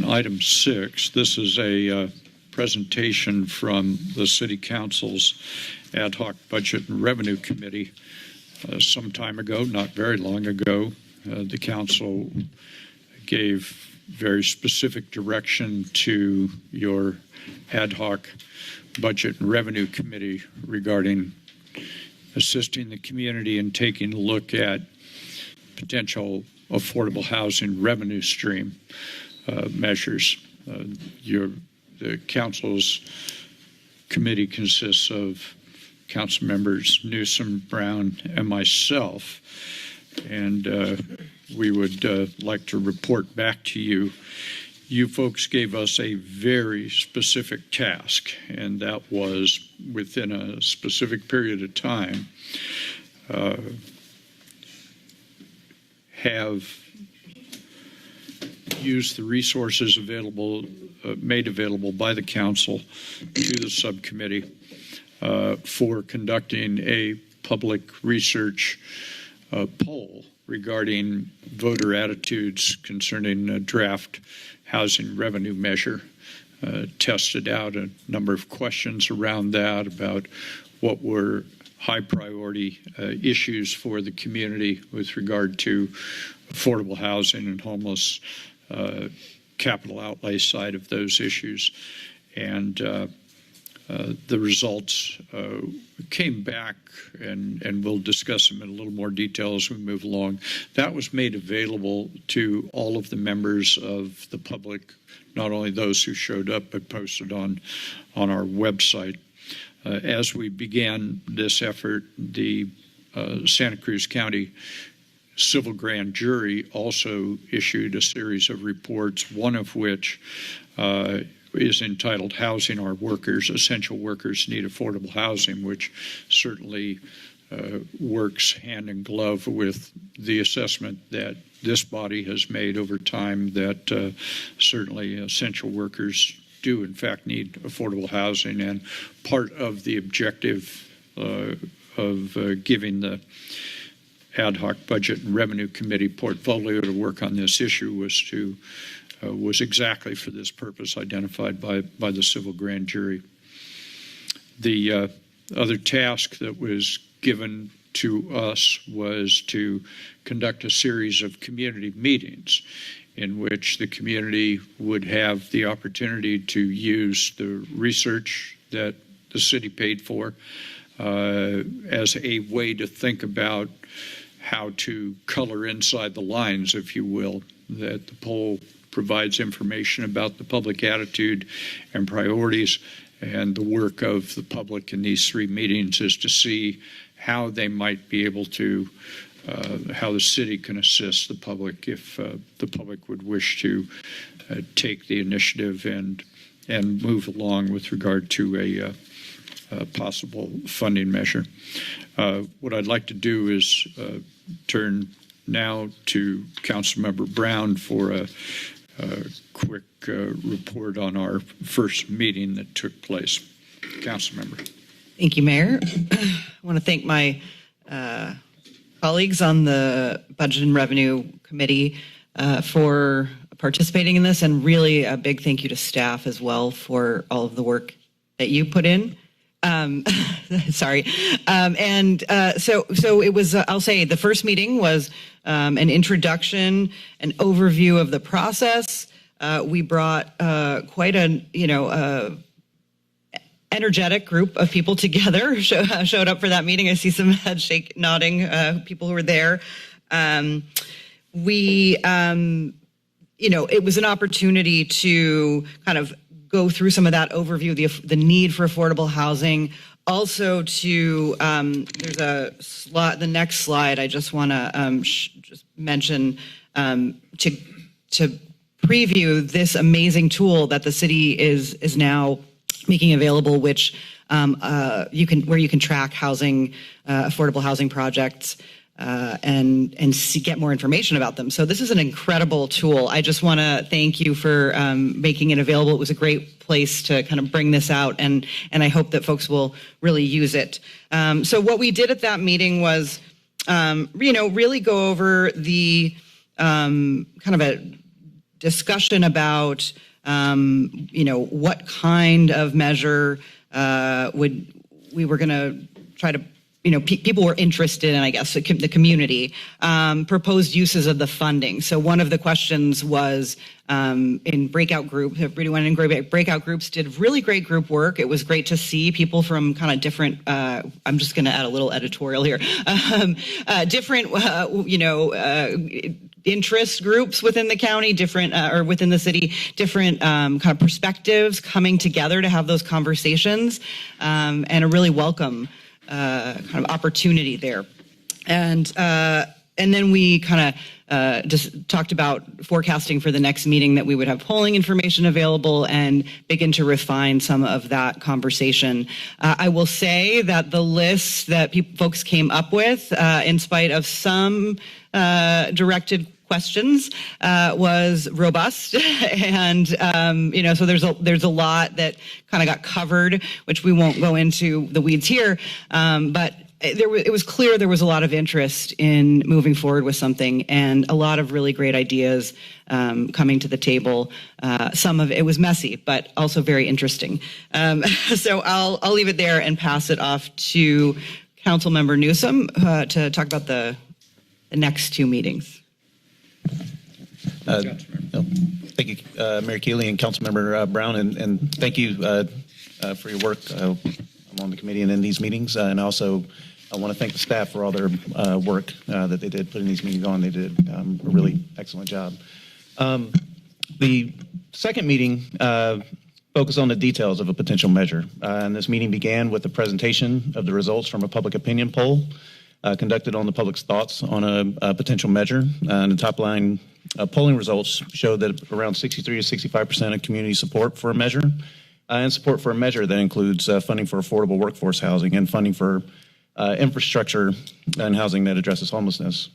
item 6. This is a presentation from the City Council's Ad Hoc Budget and Revenue Committee. Some time ago, not very long ago, the Council gave very specific direction to your Ad Hoc Budget and Revenue Committee regarding assisting the community in taking a look at potential affordable housing revenue stream measures. The Council's committee consists of Council members Newsom, Brown, and myself, and we would like to report back to you. You folks gave us a very specific task, and that was within a specific period of time have used the resources available, made available by the Council to the subcommittee for conducting a public research poll regarding voter attitudes concerning a draft housing revenue measure. Tested out a number of questions around that about what were high priority issues for the community with regard to affordable housing and homeless, capital outlay side of those issues. And the results came back, and we'll discuss them in a little more detail as we move along. That was made available to all of the members of the public, not only those who showed up, but posted on our website. As we began this effort, the Santa Cruz County Civil Grand Jury also issued a series of reports, one of which is entitled Housing Our Workers, Essential Workers Need Affordable Housing, which certainly works hand in glove with the assessment that this body has made over time that certainly essential workers do in fact need affordable housing, and part of the objective of giving the Ad Hoc Budget and Revenue Committee portfolio to work on this issue was exactly for this purpose identified by the Civil Grand Jury. The other task that was given to us was to conduct a series of community meetings in which the community would have the opportunity to use the research that the city paid for as a way to think about how to color inside the lines, if you will, that the poll provides information about the public attitude and priorities, and the work of the public in these 3 meetings is to see how they might be able to how the city can assist the public if the public would wish to take the initiative and move along with regard to a possible funding measure. What I'd like to do is turn now to Councilmember Brown for a quick report on our first meeting that took place. Councilmember. Thank you, Mayor. I want to thank my colleagues on the Budget and Revenue Committee for participating in this, and really a big thank you to staff as well for all of the work that you put in. Sorry. So it was, I'll say the first meeting was an introduction, an overview of the process. We brought quite a, energetic group of people together showed up for that meeting. I see some head shake nodding, people who were there. It was an opportunity to kind of go through some of that overview, the need for affordable housing. Also to, there's a slide, the next slide, I just want to just mention to preview this amazing tool that the city is now making available, which you can track housing, affordable housing projects, and get more information about them. So this is an incredible tool. I just want to thank you for making it available. It was a great place to kind of bring this out, and I hope that folks will really use it. So what we did at that meeting was, really go over the kind of a discussion about, what kind of measure we were going to try to, people were interested in, I guess, the community, proposed uses of the funding. So one of the questions was in breakout groups, everybody went in breakout groups, did really great group work. It was great to see people from kind of different, I'm just going to add a little editorial here, different, interest groups within the county, different, or within the city, different kind of perspectives coming together to have those conversations, and a really welcome kind of opportunity there. And then we kind of just talked about forecasting for the next meeting, that we would have polling information available and begin to refine some of that conversation. I will say that the list that folks came up with, in spite of some directed questions, was robust, and so there's a lot that kind of got covered, which we won't go into the weeds here, but it was clear there was a lot of interest in moving forward with something, and a lot of really great ideas coming to the table. Some of it was messy, but also very interesting. So I'll leave it there and pass it off to Councilmember Newsom to talk about the next two meetings. Thank you, Mayor Keeley and Councilmember Brown, and thank you for your work on the committee and in these meetings. And also, I want to thank the staff for all their work that they did putting these meetings on. They did a really excellent job. The second meeting focused on the details of a potential measure. And this meeting began with the presentation of the results from a public opinion poll conducted on the public's thoughts on a potential measure. And the top line polling results showed that around 63 to 65% of community support for a measure, and support for a measure that includes funding for affordable workforce housing and funding for infrastructure and housing that addresses homelessness.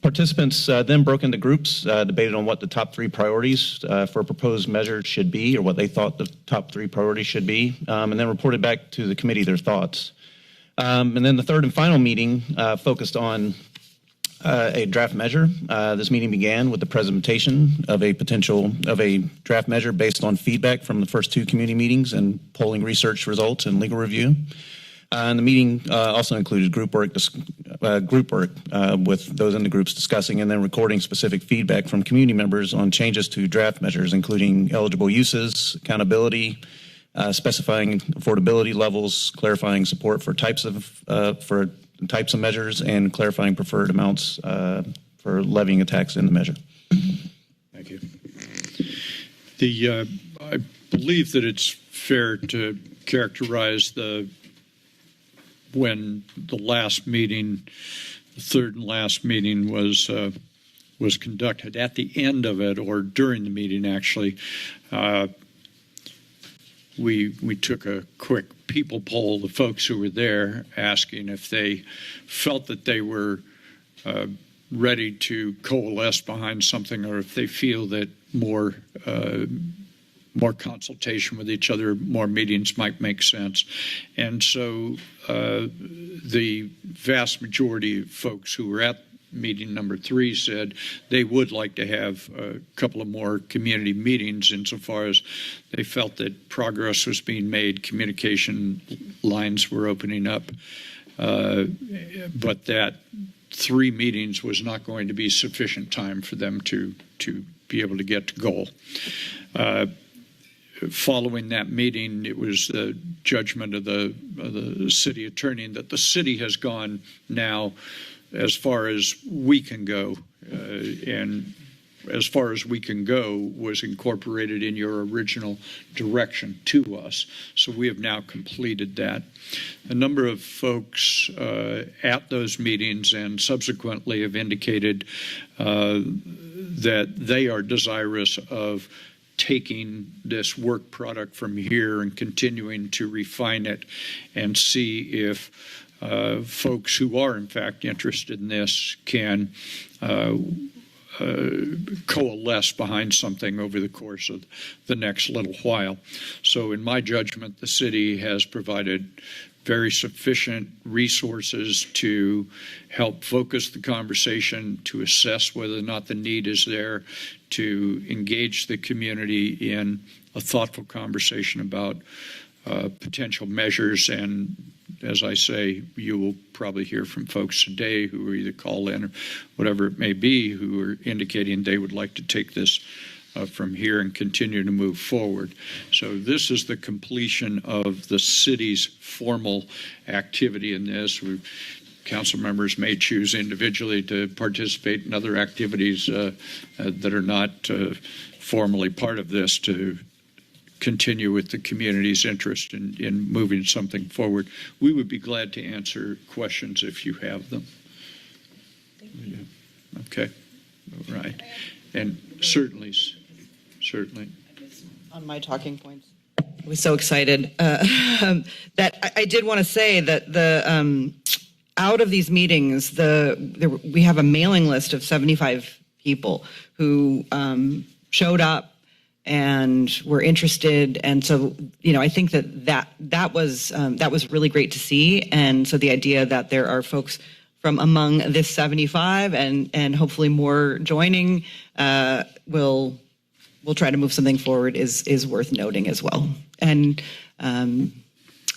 Participants then broke into groups, debated on what the top three priorities for a proposed measure should be, or what they thought the top three priorities should be, and then reported back to the committee their thoughts. And then the third and final meeting focused on a draft measure. This meeting began with the presentation of a draft measure based on feedback from the first two community meetings and polling research results and legal review. And the meeting also included group work with those in the groups discussing and then recording specific feedback from community members on changes to draft measures, including eligible uses, accountability, specifying affordability levels, clarifying support for types of measures, and clarifying preferred amounts for levying a tax in the measure. Thank you. I believe that it's fair to characterize when the last meeting, the third and last meeting was conducted. At the end of it, or during the meeting, actually, we took a quick people poll, the folks who were there, asking if they felt that they were ready to coalesce behind something, or if they feel that more consultation with each other, more meetings might make sense. And so the vast majority of folks who were at meeting number 3 said they would like to have a couple of more community meetings, insofar as they felt that progress was being made, communication lines were opening up, but that 3 meetings was not going to be sufficient time for them to be able to get to goal. Following that meeting, it was the judgment of the city attorney that the city has gone now as far as we can go, and as far as we can go was incorporated in your original direction to us. So we have now completed that. A number of folks at those meetings and subsequently have indicated that they are desirous of taking this work product from here and continuing to refine it and see if folks who are in fact interested in this can coalesce behind something over the course of the next little while. So in my judgment, the city has provided very sufficient resources to help focus the conversation, to assess whether or not the need is there, to engage the community in a thoughtful conversation about potential measures. And as I say, you will probably hear from folks today who are either call in or whatever it may be, who are indicating they would like to take this from here and continue to move forward. So this is the completion of the city's formal activity in this. Council members may choose individually to participate in other activities that are not formally part of this to continue with the community's interest in moving something forward. We would be glad to answer questions if you have them. Okay, all right. And certainly. On my talking points, I was so excited that I did want to say that the out of these meetings, we have a mailing list of 75 people who showed up and were interested, and so I think that was really great to see. And so the idea that there are folks from among this 75 and hopefully more joining we'll try to move something forward is worth noting as well. And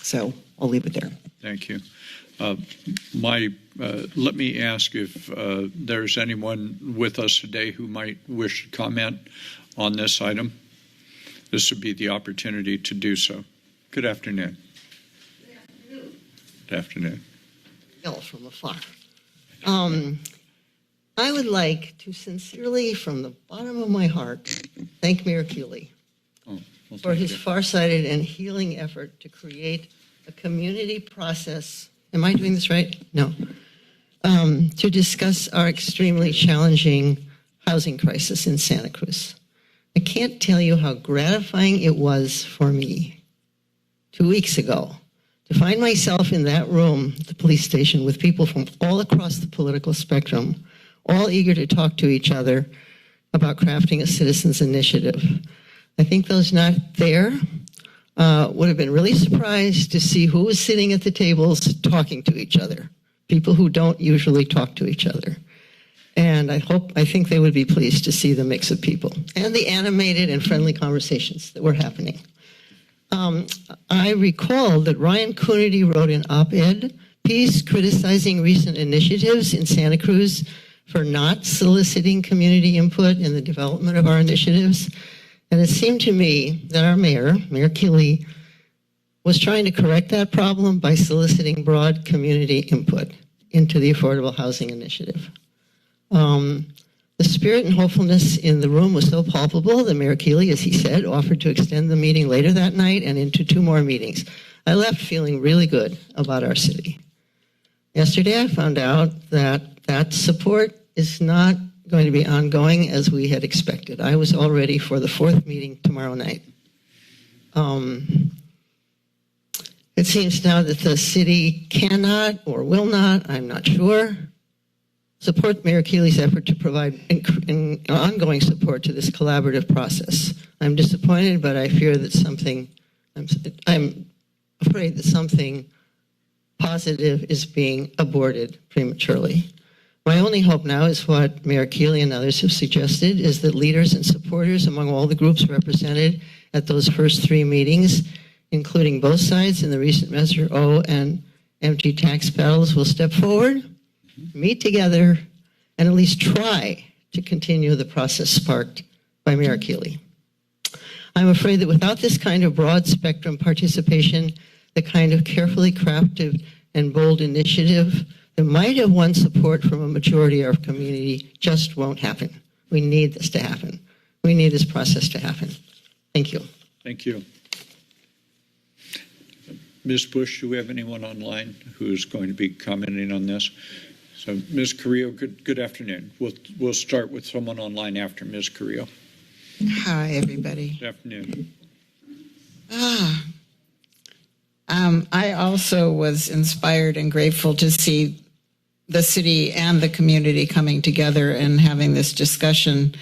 so I'll leave it there. Thank you. Let me ask if there's anyone with us today who might wish to comment on this item. This would be the opportunity to do so. Good afternoon. Good afternoon. Bill from afar. I would like to sincerely, from the bottom of my heart, thank Mayor Keeley for his farsighted and healing effort to create a community process. Am I doing this right? No. To discuss our extremely challenging housing crisis in Santa Cruz. I can't tell you how gratifying it was for me 2 weeks ago to find myself in that room at the police station with people from all across the political spectrum, all eager to talk to each other about crafting a citizens' initiative. I think those not there would have been really surprised to see who was sitting at the tables talking to each other, people who don't usually talk to each other. And I think they would be pleased to see the mix of people and the animated and friendly conversations that were happening. I recall that Ryan Coonerty wrote an op-ed piece criticizing recent initiatives in Santa Cruz for not soliciting community input in the development of our initiatives. And it seemed to me that our mayor, Mayor Keeley, was trying to correct that problem by soliciting broad community input into the Affordable Housing Initiative. The spirit and hopefulness in the room was so palpable that Mayor Keeley, as he said, offered to extend the meeting later that night and into 2 more meetings. I left feeling really good about our city. Yesterday, I found out that support is not going to be ongoing as we had expected. I was all ready for the 4th meeting tomorrow night. It seems now that the city cannot or will not, I'm not sure, support Mayor Keeley's effort to provide ongoing support to this collaborative process. I'm disappointed, but I fear that I'm afraid that something positive is being aborted prematurely. My only hope now is what Mayor Keeley and others have suggested, is that leaders and supporters among all the groups represented at those first 3 meetings, including both sides in the recent Measure O and MG tax battles, will step forward, meet together, and at least try to continue the process sparked by Mayor Keeley. I'm afraid that without this kind of broad spectrum participation, the kind of carefully crafted and bold initiative that might have won support from a majority of our community just won't happen. We need this to happen. We need this process to happen. Thank you. Thank you. Ms. Bush, do we have anyone online who's going to be commenting on this? So, Ms. Carrillo, good afternoon. We'll start with someone online after Ms. Carrillo. Hi, everybody. Good afternoon. I also was inspired and grateful to see the city and the community coming together and having this discussion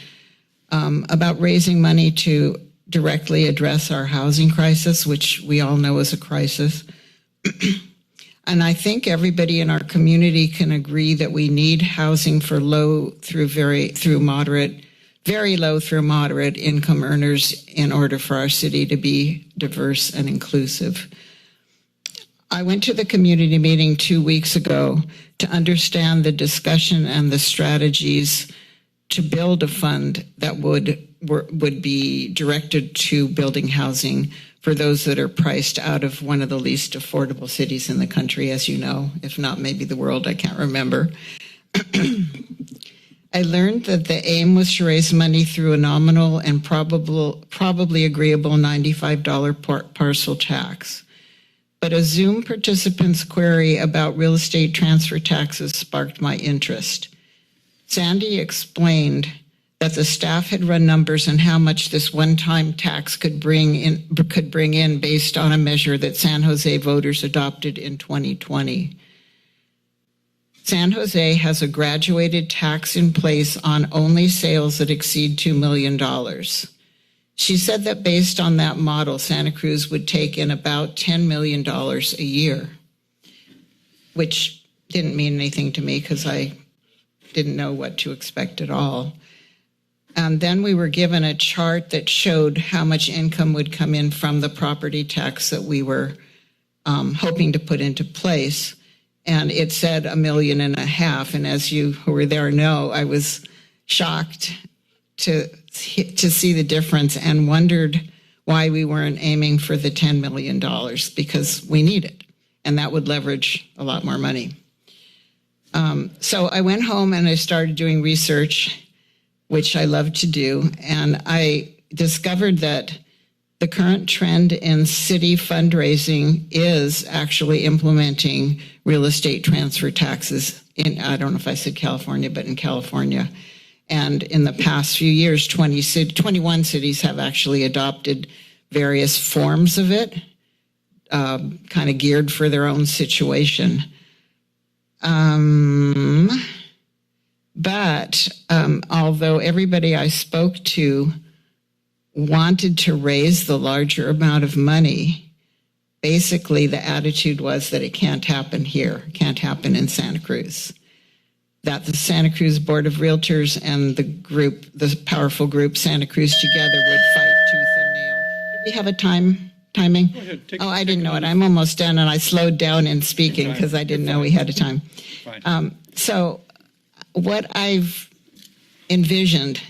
about raising money to directly address our housing crisis, which we all know is a crisis. And I think everybody in our community can agree that we need housing for very low through moderate income earners in order for our city to be diverse and inclusive. I went to the community meeting 2 weeks ago to understand the discussion and the strategies to build a fund that would be directed to building housing for those that are priced out of one of the least affordable cities in the country, as you know, if not maybe the world, I can't remember. I learned that the aim was to raise money through a nominal and probably agreeable $95 parcel tax. But a Zoom participant's query about real estate transfer taxes sparked my interest. Sandy explained that the staff had run numbers on how much this one-time tax could bring in based on a measure that San Jose voters adopted in 2020. San Jose has a graduated tax in place on only sales that exceed $2 million. She said that based on that model, Santa Cruz would take in about $10 million a year, which didn't mean anything to me because I didn't know what to expect at all. And then we were given a chart that showed how much income would come in from the property tax that we were hoping to put into place. And it said $1.5 million. And as you who were there know, I was shocked to see the difference and wondered why we weren't aiming for the $10 million, because we need it. And that would leverage a lot more money. So I went home and I started doing research, which I love to do. And I discovered that the current trend in city fundraising is actually implementing real estate transfer taxes in, I don't know if I said California, but in California. And in the past few years, 21 cities have actually adopted various forms of it, kind of geared for their own situation. But although everybody I spoke to wanted to raise the larger amount of money, basically the attitude was that it can't happen here, can't happen in Santa Cruz. That the Santa Cruz Board of Realtors and the group, the powerful group Santa Cruz Together, would fight tooth and nail. Do we have a timing? Go ahead, I didn't know it. I'm almost done, and I slowed down in speaking because I didn't know we had a time. So what I've envisioned,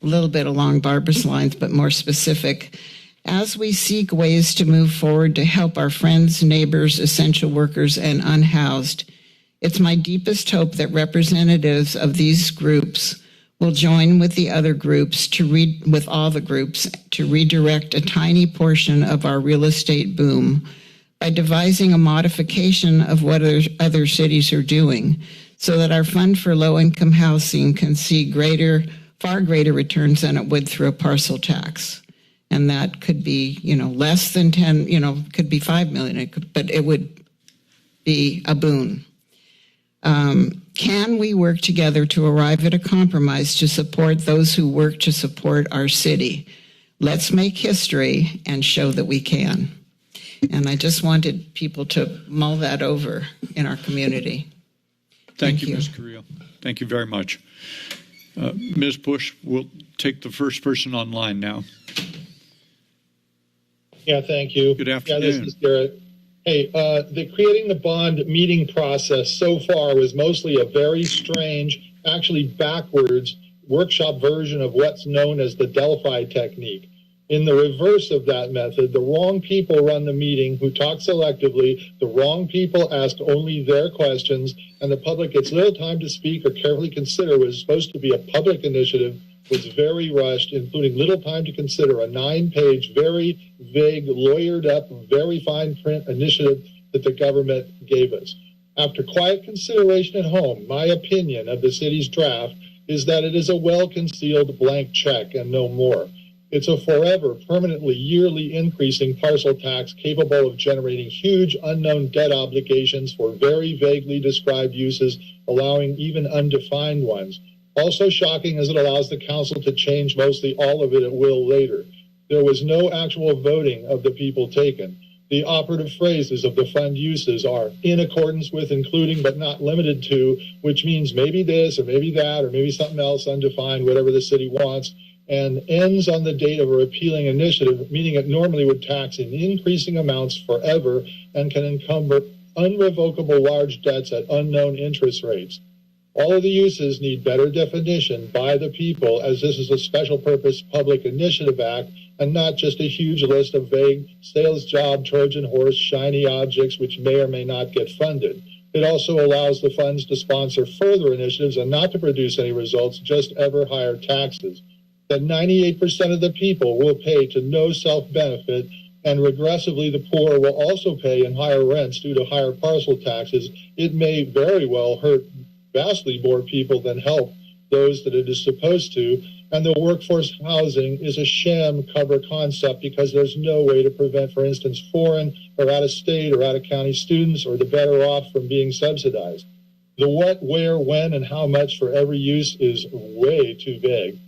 a little bit along Barbara's lines, but more specific, as we seek ways to move forward to help our friends, neighbors, essential workers, and unhoused, it's my deepest hope that representatives of these groups will join with the other groups with all the groups to redirect a tiny portion of our real estate boom by devising a modification of what other cities are doing, so that our fund for low-income housing can see far greater returns than it would through a parcel tax. And that could be, less than 10, could be 5 million, but it would be a boon. Can we work together to arrive at a compromise to support those who work to support our city? Let's make history and show that we can. And I just wanted people to mull that over in our community. Thank you, Ms. Carrillo. Thank you very much. Ms. Bush, we'll take the first person online now. Yeah, thank you. Good afternoon. Yeah, this is Garrett. Hey, the creating the bond meeting process so far was mostly a very strange, actually backwards workshop version of what's known as the Delphi technique. In the reverse of that method, the wrong people run the meeting who talk selectively, the wrong people ask only their questions, and the public gets little time to speak or carefully consider what is supposed to be a public initiative was very rushed, including little time to consider a 9-page, very vague, lawyered up, very fine print initiative that the government gave us. After quiet consideration at home, my opinion of the city's draft is that it is a well-concealed blank check and no more. It's a forever, permanently, yearly increasing parcel tax capable of generating huge unknown debt obligations for very vaguely described uses, allowing even undefined ones. Also shocking as it allows the council to change mostly all of it at will later. There was no actual voting of the people taken. The operative phrases of the fund uses are in accordance with, including, but not limited to, which means maybe this or maybe that or maybe something else undefined, whatever the city wants, and ends on the date of a repealing initiative, meaning it normally would tax in increasing amounts forever and can encumber unrevocable large debts at unknown interest rates. All of the uses need better definition by the people, as this is a special purpose public initiative act and not just a huge list of vague sales job, Trojan horse, shiny objects which may or may not get funded. It also allows the funds to sponsor further initiatives and not to produce any results, just ever higher taxes. That 98% of the people will pay to no self-benefit, and regressively the poor will also pay in higher rents due to higher parcel taxes. It may very well hurt vastly more people than help those that it is supposed to. And the workforce housing is a sham cover concept because there's no way to prevent, for instance, foreign or out-of-state or out-of-county students or the better off from being subsidized. The what, where, when, and how much for every use is way too vague.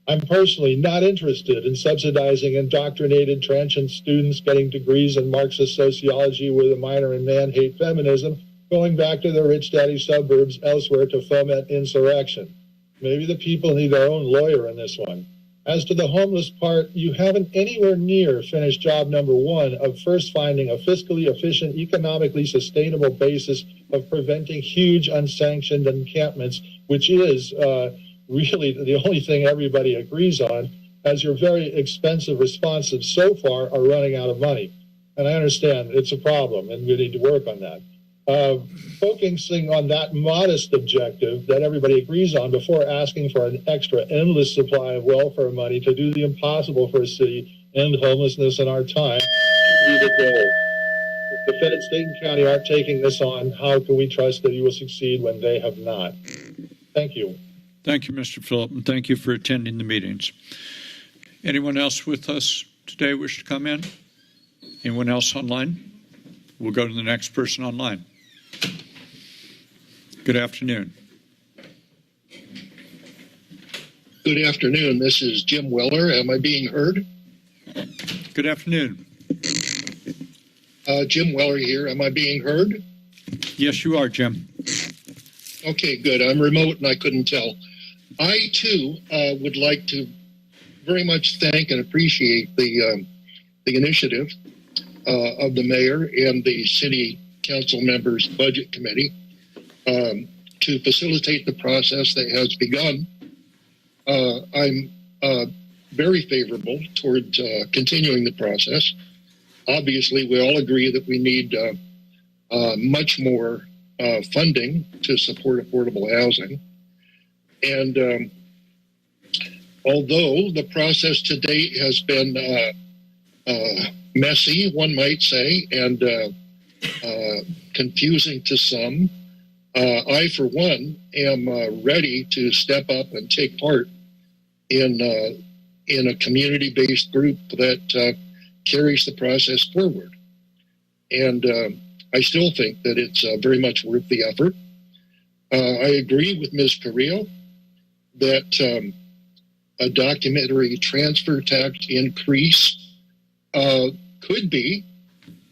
I'm personally not interested in subsidizing indoctrinated transient students getting degrees in Marxist sociology with a minor in man-hate feminism, going back to their rich daddy suburbs elsewhere to foment insurrection. Maybe the people need their own lawyer in this one. As to the homeless part, you haven't anywhere near finished job number one of first finding a fiscally efficient, economically sustainable basis of preventing huge unsanctioned encampments, which is really the only thing everybody agrees on, as your very expensive responses so far are running out of money. And I understand it's a problem and we need to work on that. Focusing on that modest objective that everybody agrees on before asking for an extra endless supply of welfare money to do the impossible for a city, end homelessness in our time, be the goal. If the Fed, state, and county aren't taking this on, how can we trust that you will succeed when they have not? Thank you. Thank you, Mr. Phillip, and thank you for attending the meetings. Anyone else with us today wish to come in? Anyone else online? We'll go to the next person online. Good afternoon. Good afternoon. This is Jim Weller. Am I being heard? Good afternoon. Jim Weller here. Am I being heard? Yes, you are, Jim. Okay, good. I'm remote and I couldn't tell. I, too, would like to very much thank and appreciate the initiative of the mayor and the city council members' budget committee to facilitate the process that has begun. I'm very favorable toward continuing the process. Obviously, we all agree that we need much more funding to support affordable housing. And although the process to date has been messy, one might say, and confusing to some, I, for one, am ready to step up and take part in a community-based group that carries the process forward. And I still think that it's very much worth the effort. I agree with Ms. Carrillo that a documentary transfer tax increase could be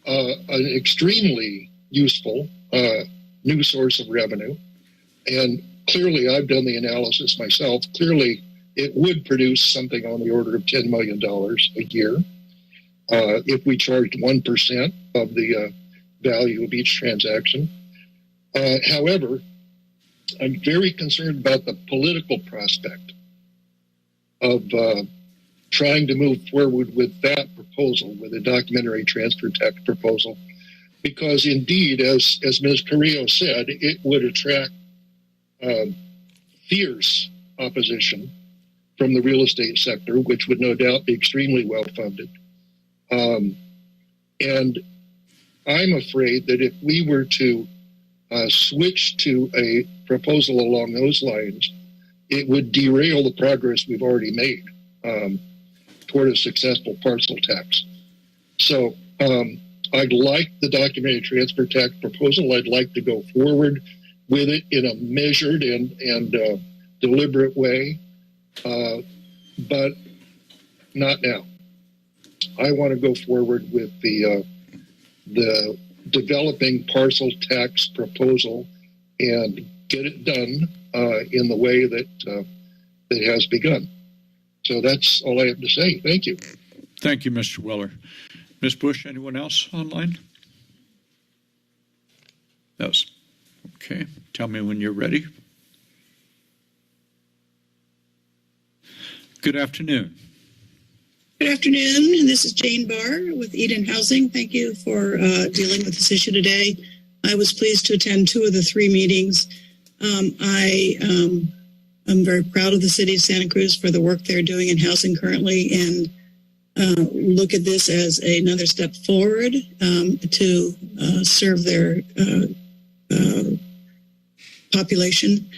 an extremely useful new source of revenue. And clearly, I've done the analysis myself. Clearly, it would produce something on the order of $10 million a year if we charged 1% of the value of each transaction. However, I'm very concerned about the political prospect of trying to move forward with that proposal, with a documentary transfer tax proposal, because indeed, as Ms. Carrillo said, it would attract fierce opposition from the real estate sector, which would no doubt be extremely well funded. And I'm afraid that if we were to switch to a proposal along those lines, it would derail the progress we've already made toward a successful parcel tax. So I'd like the documentary transfer tax proposal. I'd like to go forward with it in a measured and deliberate way, but not now. I want to go forward with the the developing parcel tax proposal and get it done in the way that it has begun. So that's all I have to say. Thank you. Thank you, Mr. Weller. Ms. Bush, anyone else online? Yes. Okay. Tell me when you're ready. Good afternoon. Good afternoon. This is Jane Barr with Eden Housing. Thank you for dealing with this issue today. I was pleased to attend 2 of the 3 meetings. I'm very proud of the City of Santa Cruz for the work they're doing in housing currently, and look at this as another step forward to serve their population.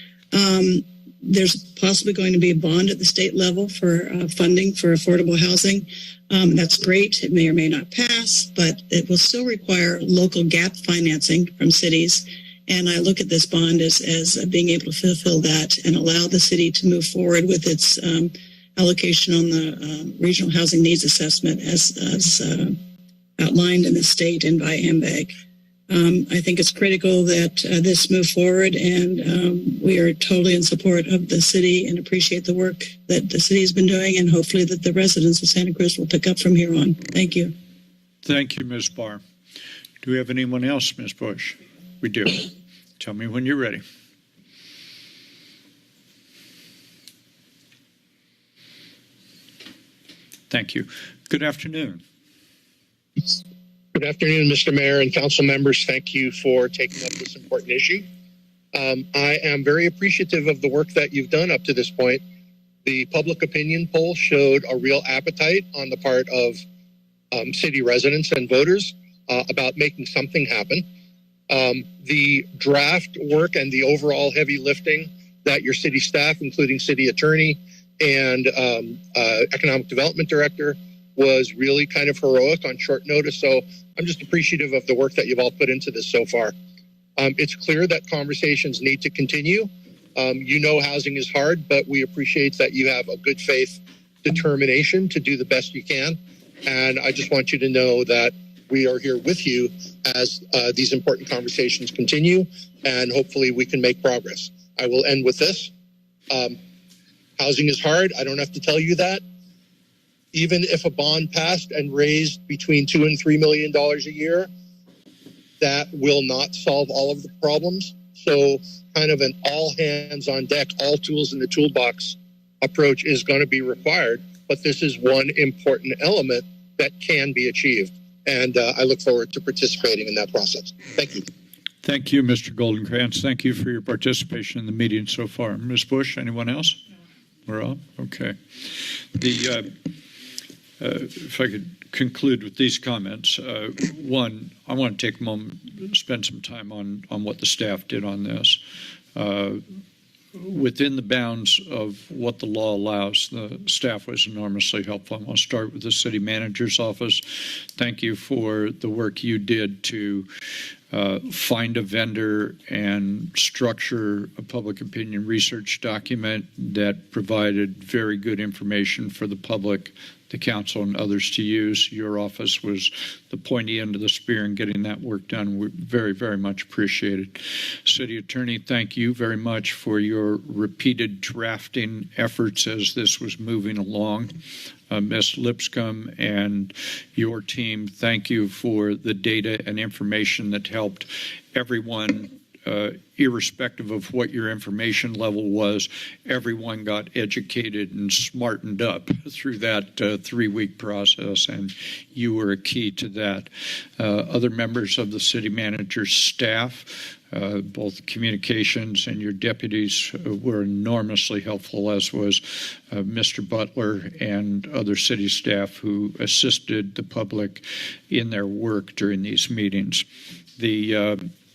There's possibly going to be a bond at the state level for funding for affordable housing. That's great. It may or may not pass, but it will still require local gap financing from cities. And I look at this bond as being able to fulfill that and allow the city to move forward with its allocation on the regional housing needs assessment as outlined in the state and by AMBAG. I think it's critical that this move forward, and we are totally in support of the city and appreciate the work that the city has been doing, and hopefully that the residents of Santa Cruz will pick up from here on. Thank you. Thank you, Ms. Barr. Do we have anyone else, Ms. Bush? We do. Tell me when you're ready. Thank you. Good afternoon. Good afternoon, Mr. Mayor and council members. Thank you for taking up this important issue. I am very appreciative of the work that you've done up to this point. The public opinion poll showed a real appetite on the part of city residents and voters about making something happen. The draft work and the overall heavy lifting that your city staff, including city attorney and economic development director, was really kind of heroic on short notice. So I'm just appreciative of the work that you've all put into this so far. It's clear that conversations need to continue. You know housing is hard, but we appreciate that you have a good faith determination to do the best you can. And I just want you to know that we are here with you as these important conversations continue, and hopefully we can make progress. I will end with this. Housing is hard. I don't have to tell you that. Even if a bond passed and raised between $2 and $3 million a year, that will not solve all of the problems. So kind of an all hands on deck, all tools in the toolbox approach is going to be required. But this is one important element that can be achieved. And I look forward to participating in that process. Thank you. Thank you, Mr. Goldenkrantz. Thank you for your participation in the meeting so far. Ms. Bush, anyone else? We're all? Okay. If I could conclude with these comments. One, I want to take a moment, spend some time on what the staff did on this. Within the bounds of what the law allows, the staff was enormously helpful. I'll start with the city manager's office. Thank you for the work you did to find a vendor and structure a public opinion research document that provided very good information for the public, the council, and others to use. Your office was the pointy end of the spear in getting that work done. We very, very much appreciated. City Attorney, thank you very much for your repeated drafting efforts as this was moving along. Ms. Lipscomb and your team, thank you for the data and information that helped everyone, irrespective of what your information level was. Everyone got educated and smartened up through that 3-week process, and you were a key to that. Other members of the city manager's staff, both communications and your deputies, were enormously helpful, as was Mr. Butler and other city staff who assisted the public in their work during these meetings.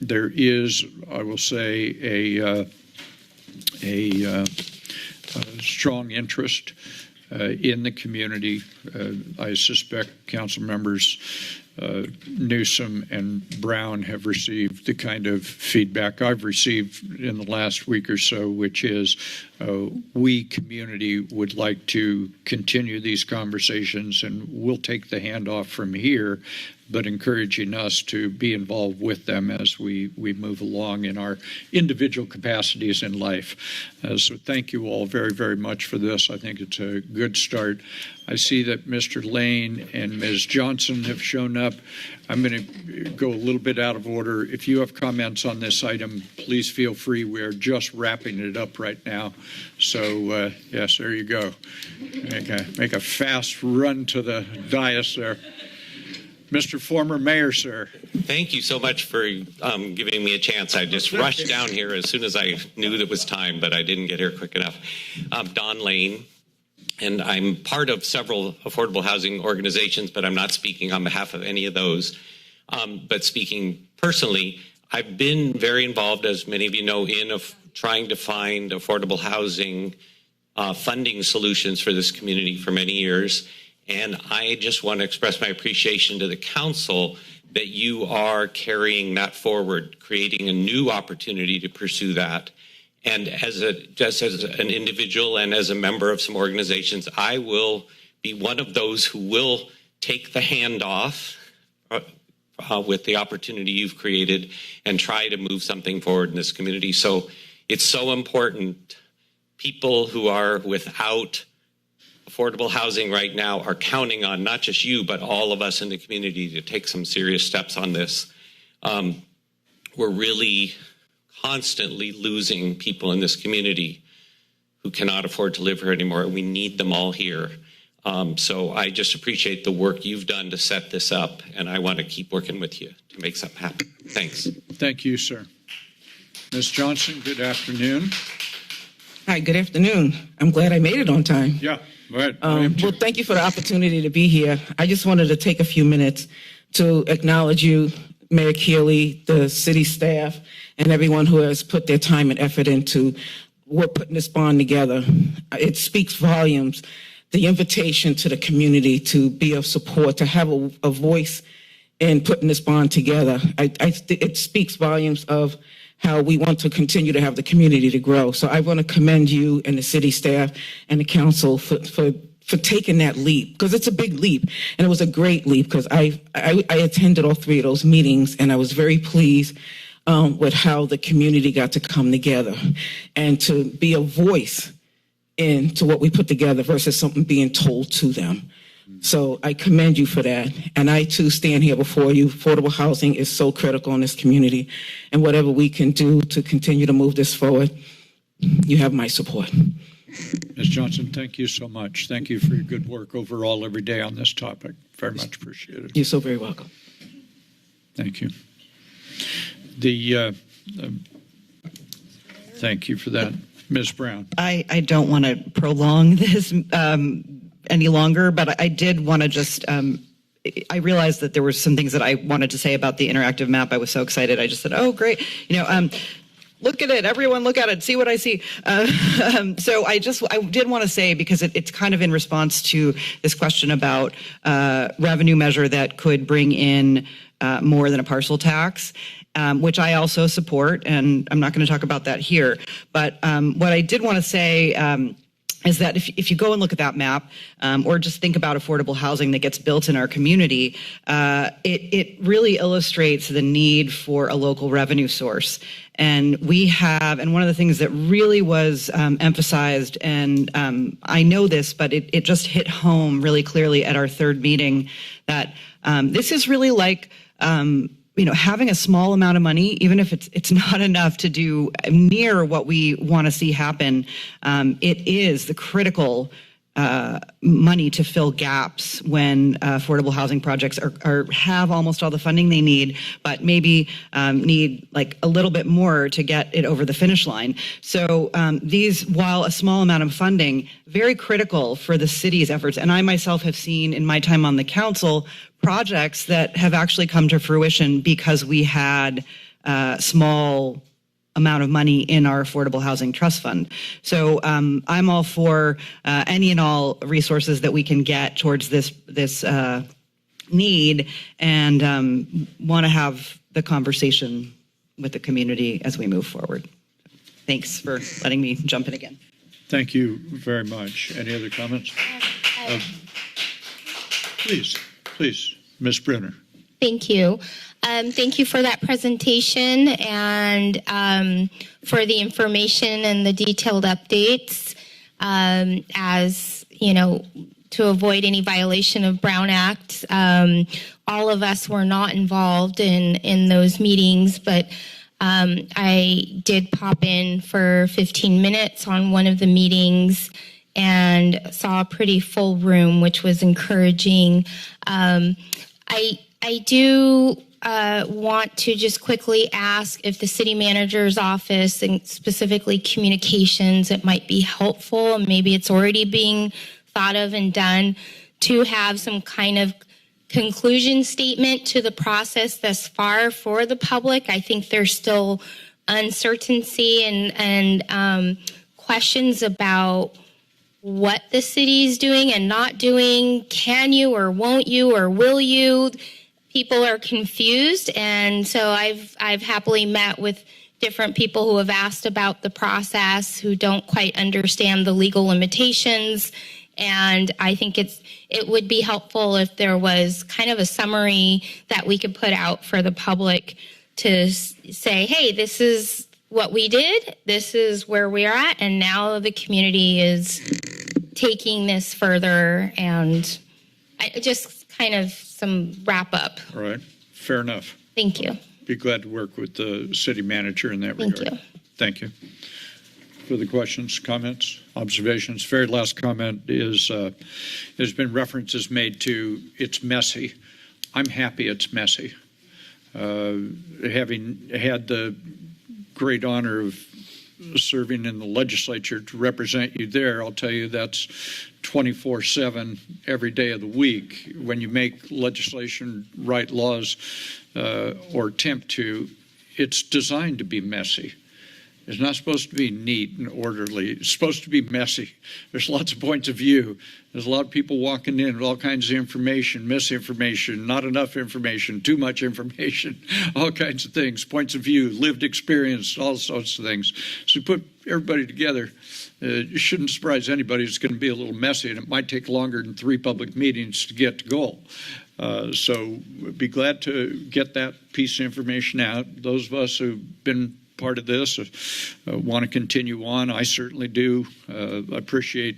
There is, I will say, a strong interest in the community. I suspect council members Newsom and Brown have received the kind of feedback I've received in the last week or so, which is we community would like to continue these conversations, and we'll take the handoff from here. but encouraging us to be involved with them as we move along in our individual capacities in life. So thank you all very, very much for this. I think it's a good start. I see that Mr. Lane and Ms. Johnson have shown up. I'm going to go a little bit out of order. If you have comments on this item, please feel free. We're just wrapping it up right now. So, yes, there you go. Make a fast run to the dais there. Mr. Former Mayor, sir. Thank you so much for giving me a chance. I just rushed down here as soon as I knew it was time, but I didn't get here quick enough. Don Lane, and I'm part of several affordable housing organizations, but I'm not speaking on behalf of any of those. But speaking personally, I've been very involved, as many of you know, in trying to find affordable housing funding solutions for this community for many years. And I just want to express my appreciation to the council that you are carrying that forward, creating a new opportunity to pursue that. And just as an individual and as a member of some organizations, I will be one of those who will take the handoff with the opportunity you've created and try to move something forward in this community. So it's so important. People who are without affordable housing right now are counting on not just you, but all of us in the community to take some serious steps on this. We're really constantly losing people in this community who cannot afford to live here anymore. We need them all here. So I just appreciate the work you've done to set this up, and I want to keep working with you to make something happen. Thanks. Thank you, sir. Ms. Johnson, good afternoon. Hi, good afternoon. I'm glad I made it on time. Yeah, go ahead. Well, thank you for the opportunity to be here. I just wanted to take a few minutes to acknowledge you, Mayor Keeley, the city staff, and everyone who has put their time and effort into putting this bond together. It speaks volumes, the invitation to the community to be of support, to have a voice in putting this bond together. It speaks volumes of how we want to continue to have the community to grow. So I want to commend you and the city staff and the council for taking that leap, because it's a big leap, and it was a great leap, because I attended all three of those meetings, and I was very pleased with how the community got to come together and to be a voice into what we put together versus something being told to them. So I commend you for that. And I too stand here before you. Affordable housing is so critical in this community, and whatever we can do to continue to move this forward, you have my support. Ms. Johnson, thank you so much. Thank you for your good work overall every day on this topic. Very much appreciated. You're so very welcome. Thank you. Thank you for that. Ms. Brown. I don't want to prolong this any longer, but I did want to just, I realized that there were some things that I wanted to say about the interactive map. I was so excited. I just said, oh, great. Look at it. Everyone look at it. See what I see. So I did want to say, because it's kind of in response to this question about revenue measure that could bring in more than a parcel tax, which I also support, and I'm not going to talk about that here. But what I did want to say is that if you go and look at that map, or just think about affordable housing that gets built in our community, it really illustrates the need for a local revenue source. And and one of the things that really was emphasized, and I know this, but it just hit home really clearly at our third meeting, that this is really like having a small amount of money, even if it's not enough to do near what we want to see happen, it is the critical money to fill gaps when affordable housing projects have almost all the funding they need, but maybe need like a little bit more to get it over the finish line. So while a small amount of funding, very critical for the city's efforts. And I myself have seen in my time on the council projects that have actually come to fruition because we had small amount of money in our affordable housing trust fund. So I'm all for any and all resources that we can get towards this need, and want to have the conversation with the community as we move forward. Thanks for letting me jump in again. Thank you very much. Any other comments? Please, Ms. Brenner. Thank you. Thank you for that presentation and for the information and the detailed updates. As you know, to avoid any violation of Brown Act, all of us were not involved in those meetings, but I did pop in for 15 minutes on one of the meetings and saw a pretty full room, which was encouraging. I do want to just quickly ask if the city manager's office and specifically communications, it might be helpful, and maybe it's already being thought of and done, to have some kind of conclusion statement to the process thus far for the public. I think there's still uncertainty and questions about what the city is doing and not doing. Can you or won't you or will you? People are confused, and so I've happily met with different people who have asked about the process, who don't quite understand the legal limitations. And I think it would be helpful if there was kind of a summary that we could put out for the public to say, hey, this is what we did, this is where we are at, and now the community is taking this further, and just kind of some wrap up. All right, fair enough. Thank you. Be glad to work with the city manager in that Thank regard. you. Thank you. Further questions, comments, observations? Very last comment is there's been references made to it's messy. I'm happy it's messy. Having had the great honor of serving in the legislature to represent you there, I'll tell you that's 24/7 every day of the week. When you make legislation, write laws, or attempt to, it's designed to be messy. It's not supposed to be neat and orderly. It's supposed to be messy. There's lots of points of view. There's a lot of people walking in with all kinds of information, misinformation, not enough information, too much information, all kinds of things, points of view, lived experience, all sorts of things. So you put everybody together, it shouldn't surprise anybody. It's going to be a little messy, and it might take longer than 3 public meetings to get to goal. So be glad to get that piece of information out. Those of us who've been part of this want to continue on. I certainly do. Appreciate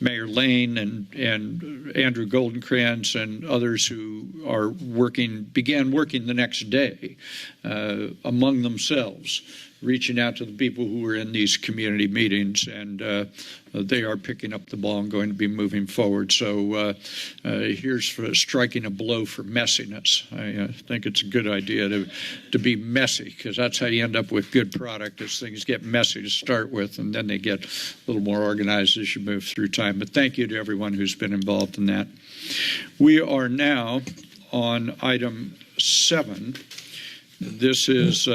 Mayor Lane and Andrew Goldenkrantz and others who are began working the next day among themselves, reaching out to the people who were in these community meetings, and they are picking up the ball and going to be moving forward. So here's for striking a blow for messiness. I think it's a good idea to be messy, because that's how you end up with good product, as things get messy to start with, and then they get a little more organized as you move through time. But thank you to everyone who's been involved in that. We are now on item 7. This is